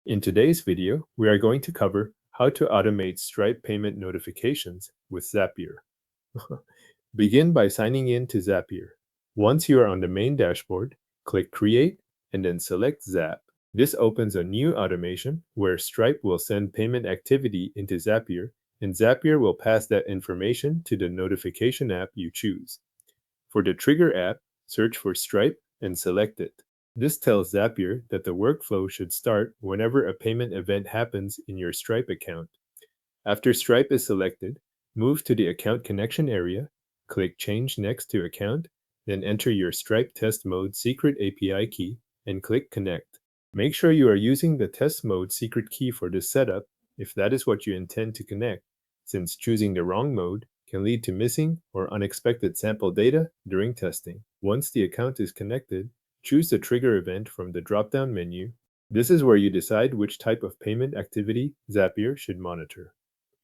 In today's video, we are going to cover how to automate Stripe payment notifications with Zapier. Begin by signing in to Zapier. Once you are on the main dashboard, click Create and then select Zap. This opens a new automation where Stripe will send payment activity into Zapier, and Zapier will pass that information to the notification app you choose. For the Trigger app, search for Stripe and select it. This tells Zapier that the workflow should start whenever a payment event happens in your Stripe account. After Stripe is selected, move to the Account Connection area, click Change Next to Account, then enter your Stripe Test Mode secret API key and click Connect. Make sure you are using the Test Mode secret key for this setup if that is what you intend to connect, since choosing the wrong mode can lead to missing or unexpected sample data during testing. Once the account is connected, choose the trigger event from the drop-down menu. This is where you decide which type of payment activity Zapier should monitor.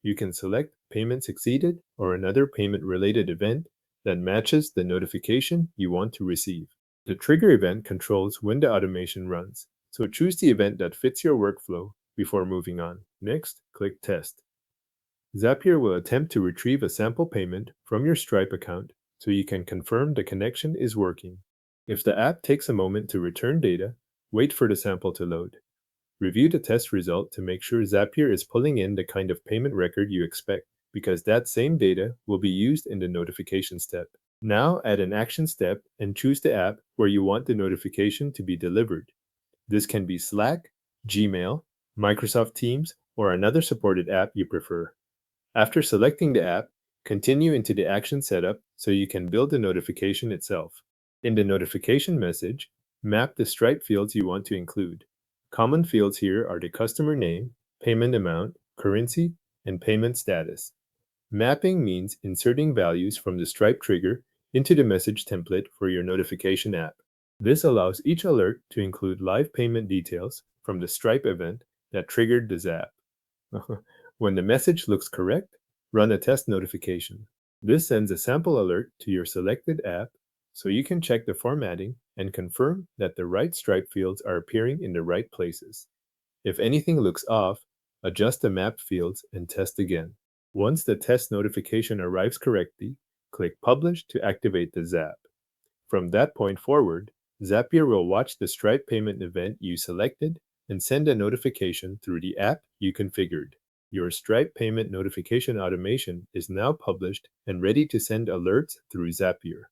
You can select payment succeeded or another payment-related event that matches the notification you want to receive. The trigger event controls when the automation runs, so choose the event that fits your workflow before moving on. Next, click Test. Zapier will attempt to retrieve a sample payment from your Stripe account so you can confirm the connection is working. If the app takes a moment to return data, wait for the sample to load. Review the test result to make sure Zapier is pulling in the kind of payment record you expect, because that same data will be used in the notification step. Now add an action step and choose the app where you want the notification to be delivered. This can be Slack, Gmail, Microsoft Teams, or another supported app you prefer. After selecting the app, continue into the action setup so you can build the notification itself. In the notification message, map the Stripe fields you want to include. Common fields here are the customer name, payment amount, currency, and payment status. Mapping means inserting values from the Stripe trigger into the message template for your notification app. This allows each alert to include live payment details from the Stripe event that triggered the Zap. When the message looks correct, run a test notification. This sends a sample alert to your selected app so you can check the formatting and confirm that the right Stripe fields are appearing in the right places. If anything looks off, adjust the map fields and test again. Once the test notification arrives correctly, click Publish to activate the Zap. From that point forward, Zapier will watch the Stripe payment event you selected and send a notification through the app you configured. Your Stripe payment notification automation is now published and ready to send alerts through Zapier.